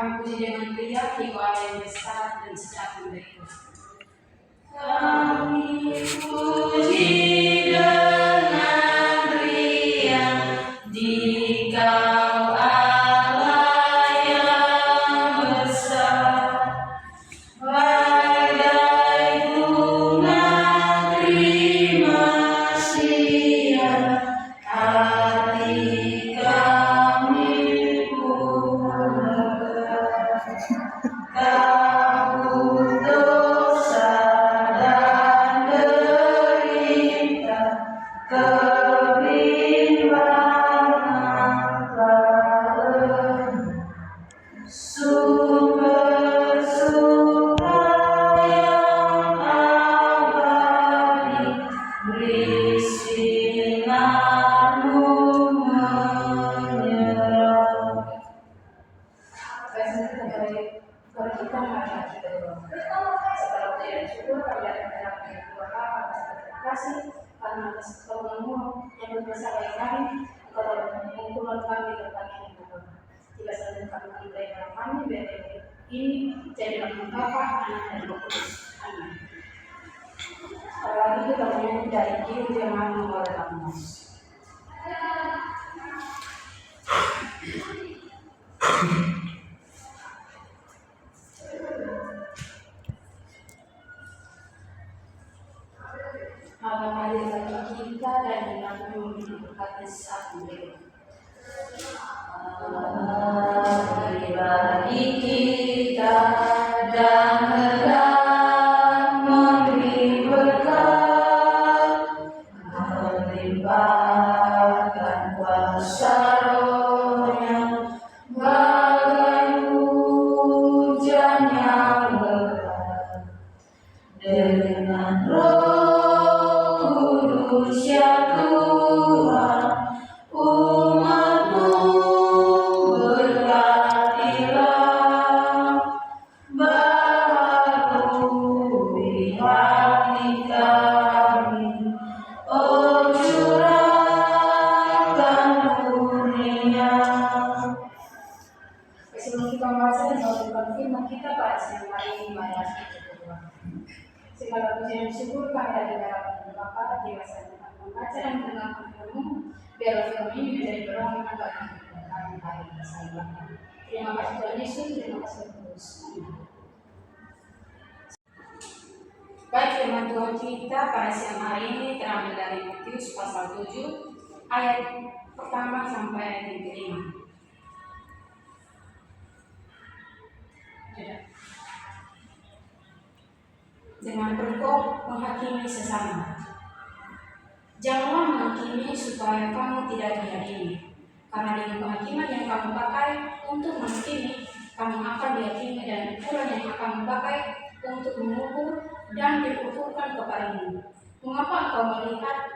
Kami puji dengan teriak Engkau Allah yang besar dan sejati berikut. Kami puji dengan riang di Kau Allah yang besar, bagai bunga terima siang, hati kami pun lega. Kabut dosa dan derita, kebimbangan telah sumber suka yang abadi, beri sinar-Mu menyerang. Kalau kita melihat kita setelah pujian syukur kami akan menyerahkan Tuhan Allah terima kasih karena atas pertolongan-Mu yang berbesar bagi kami. Engkau telah mengumpulkan kami dan kami yang Tuhan. Jika saja kami mencintai dalam kami, biar ini jadi dalam Bapa, Anak dan Roh Kudus. Amin. Sekali lagi kita menyanyi dari Kirim Firman nomor 18. Maka hadir bagi kita dan dilakukan berkati saat ini. Hadir bagi kita dan hendak memberi berkat, melimpahkan kuasa Roh-Nya bagai hujan yang lebat. Dengan Roh Kudus ya Tuhan, umat-Mu berkatilah, baharui hati kami, oh curahkan murni-Nya. Sebelum kita membaca dan melakukan firman kita pada siang hari ini, mari kita berdoa. Segala puji dan syukur kami dari hadapan Bapa, Jiwa saya membaca dan mendengarkan firman-Mu, biarlah firman ini menjadi berkat bagi kami hari ini. Terima kasih Tuhan Yesus, terima kasih Tuhan Yesus. Baik, firman Tuhan kita pada siang hari ini terambil dari Matius pasal 7 ayat pertama sampai ayat yang kelima. Jangan berkok menghakimi sesama. Janganlah menghakimi supaya kamu tidak dihakimi, karena dengan penghakiman yang kamu pakai untuk menghakimi, kamu akan dihakimi, dan ukuran yang akan pakai untuk mengukur dan diukurkan kepadamu. Mengapa engkau melihat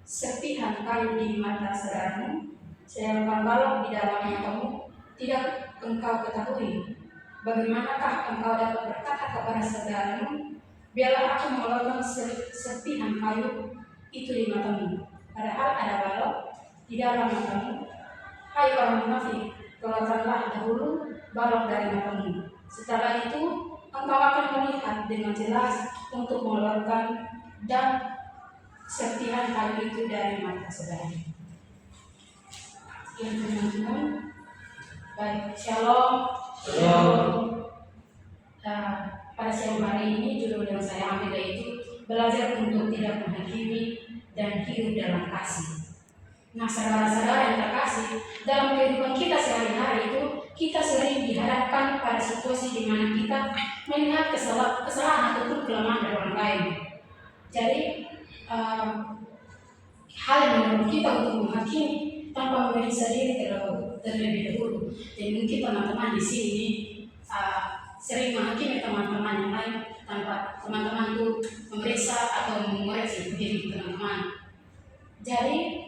serpihan kayu di mata saudaramu, sedangkan balok di dalam matamu tidak engkau ketahui? Bagaimanakah engkau dapat berkata kepada saudaramu, biarlah aku mengeluarkan serpihan kayu itu di matamu, padahal ada balok di dalam matamu? Hai orang munafik, keluarkanlah dahulu balok dari matamu. Setelah itu engkau akan melihat dengan jelas untuk mengeluarkan dan serpihan kayu itu dari mata saudaramu. Sekian firman Tuhan. Baik, shalom. Pada siang hari ini judul yang saya ambil yaitu belajar untuk tidak menghakimi dan hidup dalam kasih. Nah, saudara-saudara yang terkasih, dalam kehidupan kita sehari-hari itu kita sering dihadapkan pada situasi di mana kita melihat kesalahan ataupun kelemahan dari orang lain. Jadi hal yang menurut kita untuk menghakimi tanpa memeriksa diri terlebih dahulu. Jadi mungkin teman-teman di sini sering menghakimi teman-teman yang lain tanpa teman-teman itu memeriksa atau mengoreksi diri teman-teman. Jadi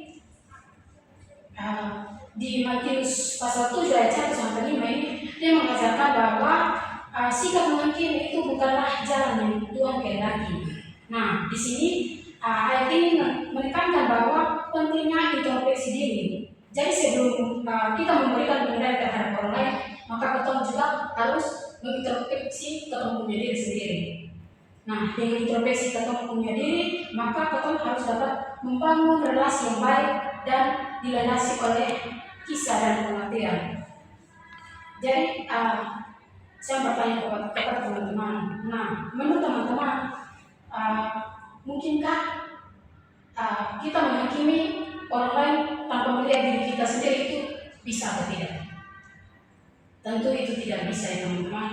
di Matius pasal 7 ayat 1 sampai 5 ini dia mengajarkan bahwa sikap menghakimi itu bukanlah jalan yang Tuhan kehendaki. Nah, di sini ayat ini menekankan bahwa pentingnya introspeksi diri. Jadi sebelum kita memberikan penilaian terhadap orang lain, maka kita juga mengintrospeksi ketemu punya diri sendiri. Nah, dengan introspeksi ketemu punya diri, maka kita harus dapat membangun relasi yang baik dan dilandasi oleh kisah dan pengertian. Jadi, saya bertanya kepada teman-teman. Nah, menurut teman-teman, mungkinkah kita menghakimi orang lain tanpa melihat diri kita sendiri itu bisa atau tidak? Tentu itu tidak bisa ya teman-teman.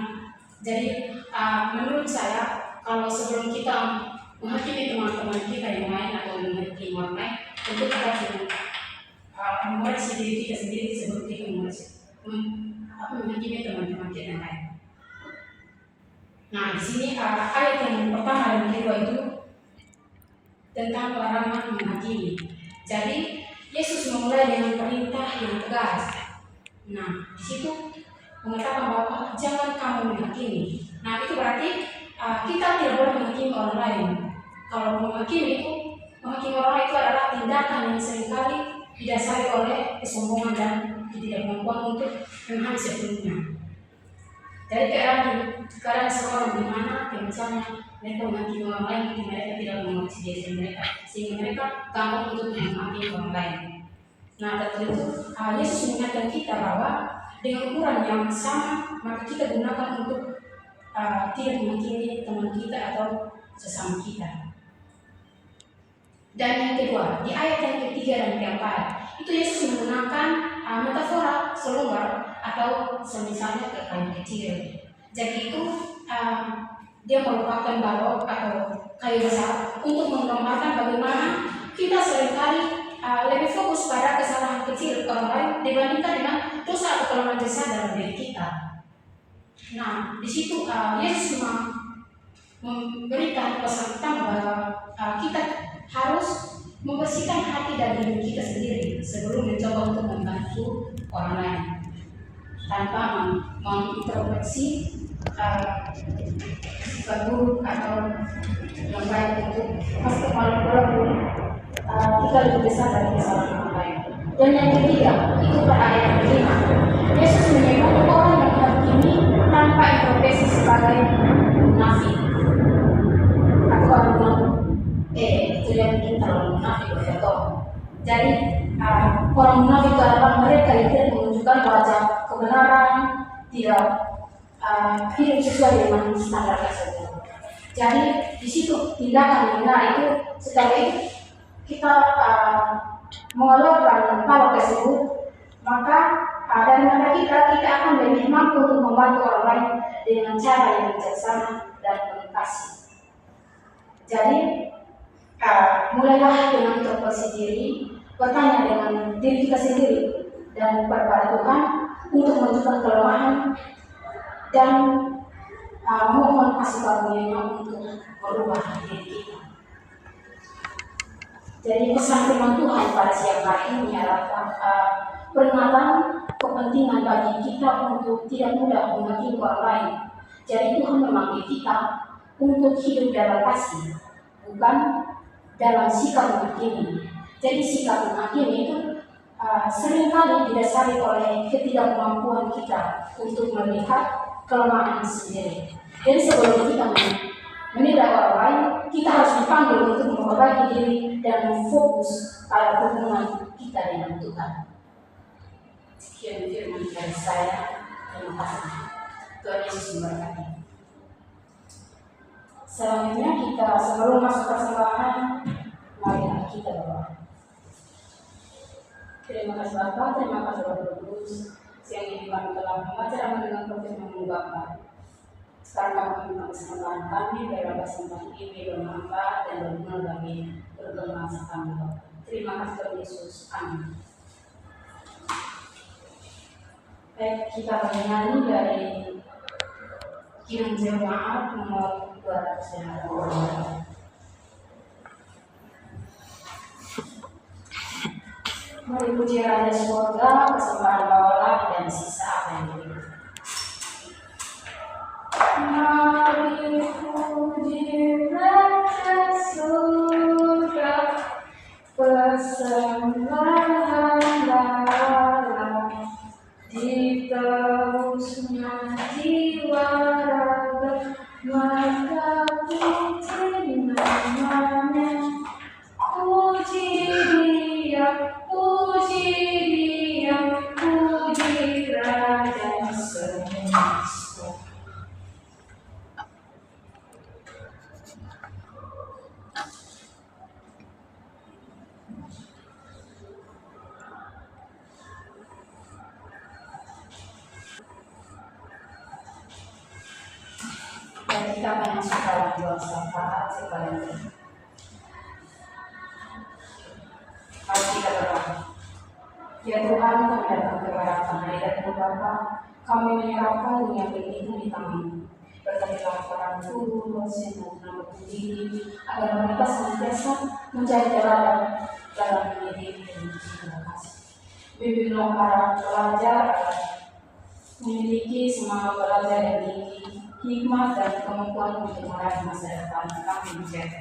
Jadi menurut saya, kalau sebelum kita menghakimi teman-teman kita yang lain atau menghakimi orang lain, tentu kita harus mengoreksi diri kita sendiri sebelum kita menghakimi teman-teman kita yang lain. Nah, di sini ayat yang pertama dan kedua itu tentang larangan menghakimi. Jadi Yesus memulai dengan perintah yang tegas. Nah, di situ mengatakan bahwa jangan kamu menghakimi. Nah, itu berarti kita tidak boleh menghakimi orang lain. Kalau menghakimi orang lain itu adalah tindakan yang seringkali didasari oleh kesombongan dan ketidakmampuan untuk memahami sebelumnya. Dari keadaan seorang di mana misalnya mereka menghakimi orang lain, mereka tidak mengerti diri mereka, sehingga mereka gampang untuk menghakimi orang lain. Nah, tentu Yesus mengingatkan kita bahwa dengan ukuran yang sama, maka kita gunakan untuk tidak menghakimi teman kita atau sesama kita. Dan yang kedua, di ayat yang ketiga dan keempat, itu Yesus menggunakan metafora selonggar atau semisalnya ke kayu kecil. Jadi itu dia merupakan balok atau kayu besar untuk menggambarkan bagaimana kita seringkali lebih fokus pada kesalahan kecil orang lain dibandingkan dengan dosa atau kelemahan besar dalam diri kita. Nah, di situ Yesus memberikan pesan utama bahwa kita harus membersihkan hati dan diri kita sendiri sebelum mencoba untuk membantu orang lain, tanpa mengintrospeksi sifat buruk atau yang baik untuk masuk walaupun kita lebih besar dari kesalahan orang lain. Dan yang ketiga, itu pada ayat yang kelima, Yesus menyebut orang yang menghakimi tanpa introspeksi sebagai munafik atau orang itu yang mungkin terlalu munafik betul. Jadi orang munafik itu adalah mereka yang tidak menunjukkan wajah kebenaran, tidak hidup sesuai dengan standar tersebut. Jadi di situ tindakan yang benar itu setelah itu kita mengeluarkan hal tersebut, maka dari mata kita akan lebih mampu untuk membantu orang lain dengan cara yang bijaksana dan penuh kasih. Jadi mulailah dengan introspeksi diri, bertanya dengan diri kita sendiri dan kepada Tuhan untuk menunjukkan kelemahan dan mohon kasih karunia-Nya untuk merubah diri kita. Jadi pesan firman Tuhan pada siang hari ini adalah peringatan kepentingan bagi kita untuk tidak mudah menghakimi orang lain. Jadi Tuhan memanggil kita untuk hidup dalam kasih, bukan dalam sikap menghakimi. Jadi sikap menghakimi itu seringkali didasari oleh ketidakmampuan kita untuk melihat kelemahan sendiri. Jadi sebelum kita menilai orang lain, kita harus dipanggil untuk memperbaiki diri dan fokus pada hubungan kita dengan Tuhan. Sekian firman dari saya. Terima kasih. Tuhan Yesus memberkati. Selanjutnya kita sebelum masuk persembahan, mari kita berdoa. Terima kasih Bapak, terima kasih Bapak Kudus. Siang ini kami telah membaca dan mendengar firman-Mu Bapa. Sekarang kami minta kesempatan kami dalam kesempatan ini bermanfaat dan berguna bagi bangsa kami. Terima kasih Tuhan Yesus. Amin. Baik, kita menyanyi dari Kinan Jemaat nomor 200. Mari puji Raja Surga, persembahan bawalah dan sisa apa yang diberi. Mari puji Raja Surga, persembahan bawalah, ditebusnya jiwa Dan kita akan masuk dalam doa syafaat sekalian. Mari kita berdoa. Ya Tuhan, kami datang kepada Kami dan Bapa, kami menyerahkan dunia ini di tangan-Mu. Berkatilah para guru, dosen, dan tenaga pendidik, agar mereka senantiasa mencari teladan dalam mendidik dan berterima kasih. Bimbinglah para pelajar agar memiliki semangat belajar yang tinggi, hikmat dan kemampuan untuk meraih masa depan kami menjaga.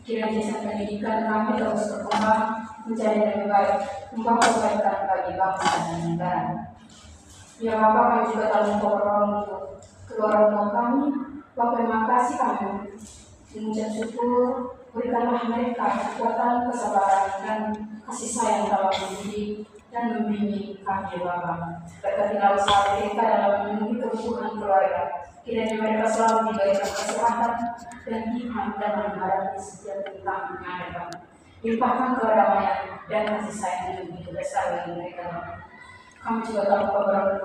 Kiranya jasa pendidikan kami terus berkembang menjadi lebih baik, membawa kebaikan bagi bangsa dan negara. Ya Bapak, kami juga telah berdoa untuk kedua orang tua kami. Bapak, terima kasih kami mengucap syukur. Berikanlah mereka kekuatan, kesabaran, dan kasih sayang dalam mendidik dan membimbing kami, Bapak. Berkatilah usaha mereka dalam memenuhi kebutuhan keluarga. Kiranya mereka selalu diberikan kesehatan dan hikmat dalam menghadapi setiap rintangan yang ada. Limpahkan kedamaian dan kasih sayang yang begitu besar bagi mereka. Kami juga tahu kabar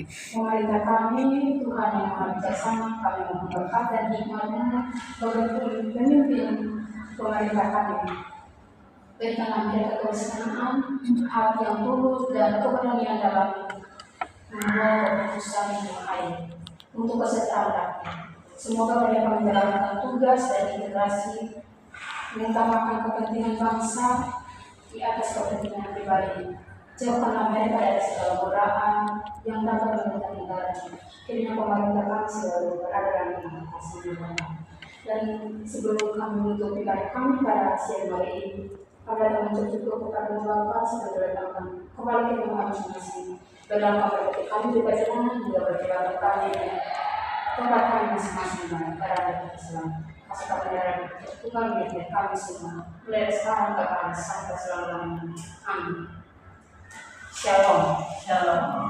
pemerintah kami, Tuhan yang Maha Bijaksana, kami mohon berkat dan hikmat-Nya bagi pemimpin pemerintah kami. Berikanlah mereka kebersamaan, hati yang tulus dan keberanian dalam membuat keputusan yang baik untuk kesejahteraan rakyat. Semoga mereka menjalankan tugas dan integrasi mengutamakan kepentingan bangsa di atas kepentingan pribadi. Jauhkanlah mereka dari segala godaan yang dapat merugikan negara. Kiranya pemerintah kami selalu berada dalam kasih Tuhan. Dan sebelum kami menutup ibadah kami pada siang hari ini, kami akan mencukup kepada Bapak sebagai datang kembali ke rumah masing-masing. Dalam kamar kami juga jangan juga berjalan kami tempat kami masing-masing berada di Islam. Kasih kami darah Tuhan milik kami semua. Mulai sekarang ke sampai selama-lamanya. Amin. Shalom. Shalom.